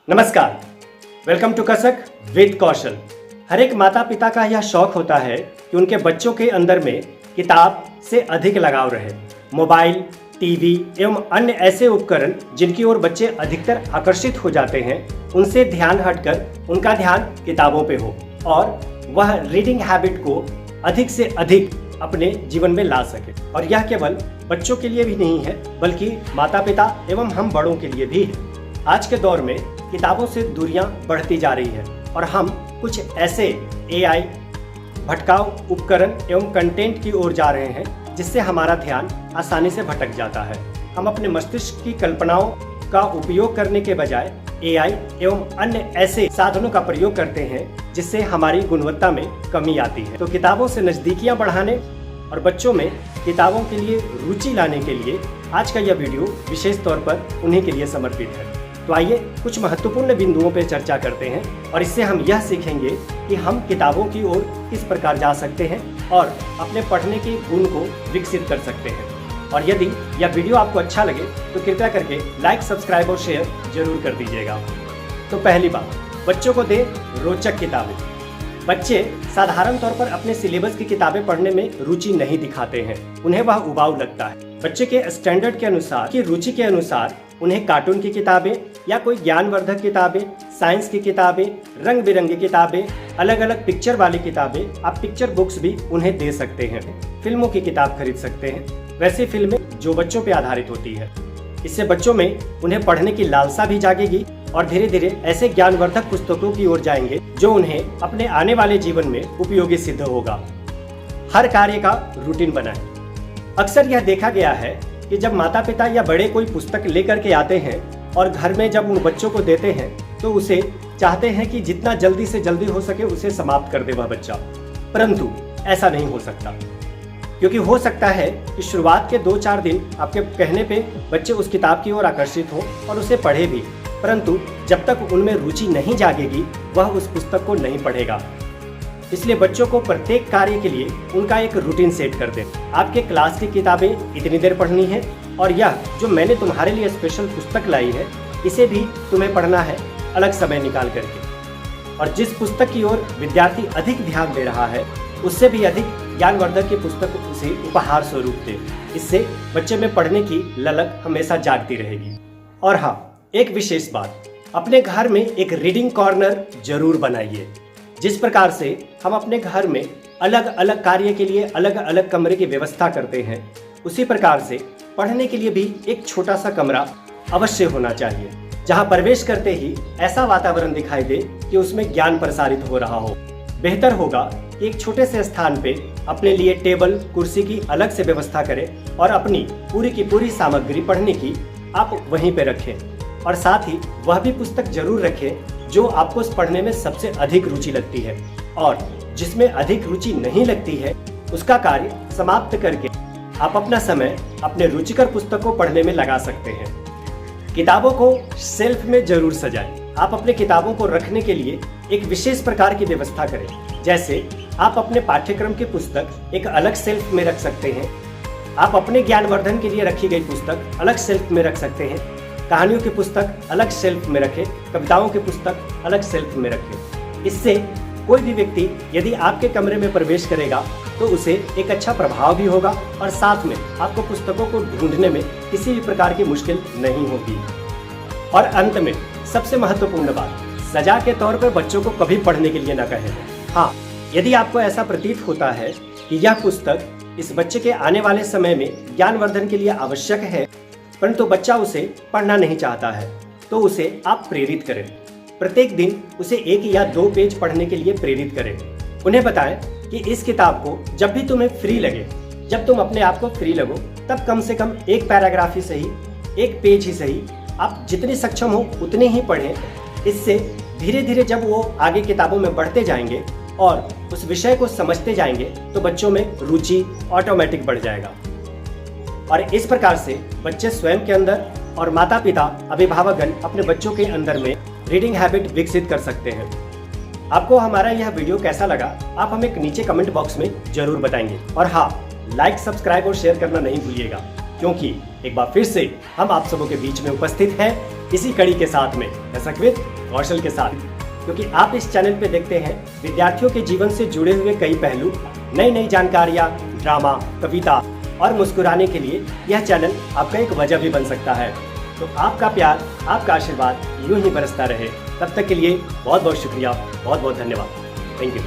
नमस्कार, welcome to कसक with कौशल। हर एक माता पिता का यह शौक होता है कि उनके बच्चों के अंदर में किताब से अधिक लगाव रहे। मोबाइल, टीवी एवं अन्य ऐसे उपकरण जिनकी ओर बच्चे अधिकतर आकर्षित हो जाते हैं, उनसे ध्यान हटकर उनका ध्यान किताबों पे हो और वह रीडिंग हैबिट को अधिक से अधिक अपने जीवन में ला सके। और यह केवल बच्चों के लिए भी नहीं है, बल्कि माता पिता एवं हम बड़ों के लिए भी है। आज के दौर में किताबों से दूरियां बढ़ती जा रही है और हम कुछ ऐसे AI भटकाऊ उपकरण एवं कंटेंट की ओर जा रहे हैं जिससे हमारा ध्यान आसानी से भटक जाता है। हम अपने मस्तिष्क की कल्पनाओं का उपयोग करने के बजाय AI एवं अन्य ऐसे साधनों का प्रयोग करते हैं जिससे हमारी गुणवत्ता में कमी आती है। तो किताबों से नज़दीकियां बढ़ाने और बच्चों में किताबों के लिए रुचि लाने के लिए आज का यह वीडियो विशेष तौर पर उन्हीं के लिए समर्पित है। तो आइए कुछ महत्वपूर्ण बिंदुओं पर चर्चा करते हैं और इससे हम यह सीखेंगे कि हम किताबों की ओर किस प्रकार जा सकते हैं और अपने पढ़ने के गुण को विकसित कर सकते हैं। और यदि यह वीडियो आपको अच्छा लगे तो कृपया करके लाइक, सब्सक्राइब और शेयर जरूर कर दीजिएगा। तो पहली बात, बच्चों को दें रोचक किताबें। बच्चे साधारण तौर पर अपने सिलेबस की किताबें पढ़ने में रुचि नहीं दिखाते हैं, उन्हें वह उबाऊ लगता है। बच्चे के स्टैंडर्ड के अनुसार, की रुचि के अनुसार उन्हें कार्टून की किताबें या कोई ज्ञानवर्धक किताबें, साइंस की किताबें, रंग बिरंगी किताबें, अलग अलग पिक्चर वाली किताबें, आप पिक्चर बुक्स भी उन्हें दे सकते हैं। फिल्मों की किताब खरीद सकते हैं, वैसी फिल्में जो बच्चों पर आधारित होती है। इससे बच्चों में उन्हें पढ़ने की लालसा भी जागेगी और धीरे धीरे ऐसे ज्ञानवर्धक पुस्तकों की ओर जाएंगे जो उन्हें अपने आने वाले जीवन में उपयोगी सिद्ध होगा। हर कार्य का रूटीन बनाएं। अक्सर यह देखा गया है कि जब माता पिता या बड़े कोई पुस्तक लेकर के आते हैं और घर में जब उन बच्चों को देते हैं तो उसे चाहते हैं कि जितना जल्दी से जल्दी हो सके उसे समाप्त कर दे वह बच्चा। परंतु ऐसा नहीं हो सकता, क्योंकि हो सकता है कि शुरुआत के 2-4 दिन आपके कहने पे बच्चे उस किताब की ओर आकर्षित हो और उसे पढ़े भी, परंतु जब तक उनमें रुचि नहीं जागेगी वह उस पुस्तक को नहीं पढ़ेगा। इसलिए बच्चों को प्रत्येक कार्य के लिए उनका एक रूटीन सेट कर दें। आपके क्लास की किताबें इतनी देर पढ़नी है और यह जो मैंने तुम्हारे लिए स्पेशल पुस्तक लाई है इसे भी तुम्हें पढ़ना है अलग समय निकाल करके। और जिस पुस्तक की ओर विद्यार्थी अधिक ध्यान दे रहा है उससे भी अधिक ज्ञानवर्धक की पुस्तक उसे उपहार स्वरूप दे। इससे बच्चे में पढ़ने की ललक हमेशा जागती रहेगी। और हाँ, एक विशेष बात, अपने घर में एक रीडिंग कॉर्नर जरूर बनाइए। जिस प्रकार से हम अपने घर में अलग अलग कार्य के लिए अलग अलग कमरे की व्यवस्था करते हैं, उसी प्रकार से पढ़ने के लिए भी एक छोटा सा कमरा अवश्य होना चाहिए, जहां प्रवेश करते ही ऐसा वातावरण दिखाई दे कि उसमें ज्ञान प्रसारित हो रहा हो। बेहतर होगा कि एक छोटे से स्थान पे अपने लिए टेबल, कुर्सी की अलग से व्यवस्था करें और अपनी पूरी की पूरी सामग्री पढ़ने की आप वहीं पे रखें। और साथ ही वह भी पुस्तक जरूर रखें जो आपको पढ़ने में सबसे अधिक रुचि लगती है, और जिसमें अधिक रुचि नहीं लगती है उसका कार्य समाप्त करके आप अपना समय अपने रुचिकर पुस्तकों पढ़ने में लगा सकते हैं। किताबों को शेल्फ में जरूर सजाएं। आप अपने किताबों को रखने के लिए एक विशेष प्रकार की व्यवस्था करें। जैसे आप अपने पाठ्यक्रम की पुस्तक एक अलग शेल्फ में रख सकते हैं, आप अपने ज्ञानवर्धन के लिए रखी गई पुस्तक अलग शेल्फ में रख सकते हैं, कहानियों की पुस्तक अलग शेल्फ में रखें, कविताओं की पुस्तक अलग शेल्फ में रखें। इससे कोई भी व्यक्ति यदि आपके कमरे में प्रवेश करेगा तो उसे एक अच्छा प्रभाव भी होगा और साथ में आपको पुस्तकों को ढूंढने में किसी भी प्रकार की मुश्किल नहीं होगी। और अंत में सबसे महत्वपूर्ण बात, सजा के तौर पर बच्चों को कभी पढ़ने के लिए न कहें। हाँ, यदि आपको ऐसा प्रतीत होता है कि यह पुस्तक इस बच्चे के आने वाले समय में ज्ञानवर्धन के लिए आवश्यक है परंतु बच्चा उसे पढ़ना नहीं चाहता है, तो उसे आप प्रेरित करें। प्रत्येक दिन उसे 1 या 2 पेज पढ़ने के लिए प्रेरित करें। उन्हें बताएं कि इस किताब को जब भी तुम्हें फ्री लगे, जब तुम अपने आप को फ्री लगो, तब कम से कम 1 पैराग्राफ ही सही, 1 पेज ही सही, आप जितने सक्षम हो उतने ही पढ़ें। इससे धीरे धीरे जब वो आगे किताबों में बढ़ते जाएंगे और उस विषय को समझते जाएंगे तो बच्चों में रुचि ऑटोमेटिक बढ़ जाएगा। और इस प्रकार से बच्चे स्वयं के अंदर और माता पिता, अभिभावकगण अपने बच्चों के अंदर में रीडिंग हैबिट विकसित कर सकते हैं। आपको हमारा यह वीडियो कैसा लगा आप हमें नीचे कमेंट बॉक्स में जरूर बताएंगे। और हाँ, लाइक, सब्सक्राइब और शेयर करना नहीं भूलिएगा, क्योंकि एक बार फिर से हम आप सबों के बीच में उपस्थित हैं इसी कड़ी के साथ में कसक विद कौशल के साथ, क्योंकि आप इस चैनल पे देखते हैं विद्यार्थियों के जीवन से जुड़े हुए कई पहलू, नई नई जानकारियाँ, ड्रामा, कविता और मुस्कुराने के लिए यह चैनल आपका एक वजह भी बन सकता है। तो आपका प्यार, आपका आशीर्वाद यूं ही बरसता रहे। तब तक के लिए बहुत बहुत शुक्रिया, बहुत बहुत धन्यवाद। Thank you.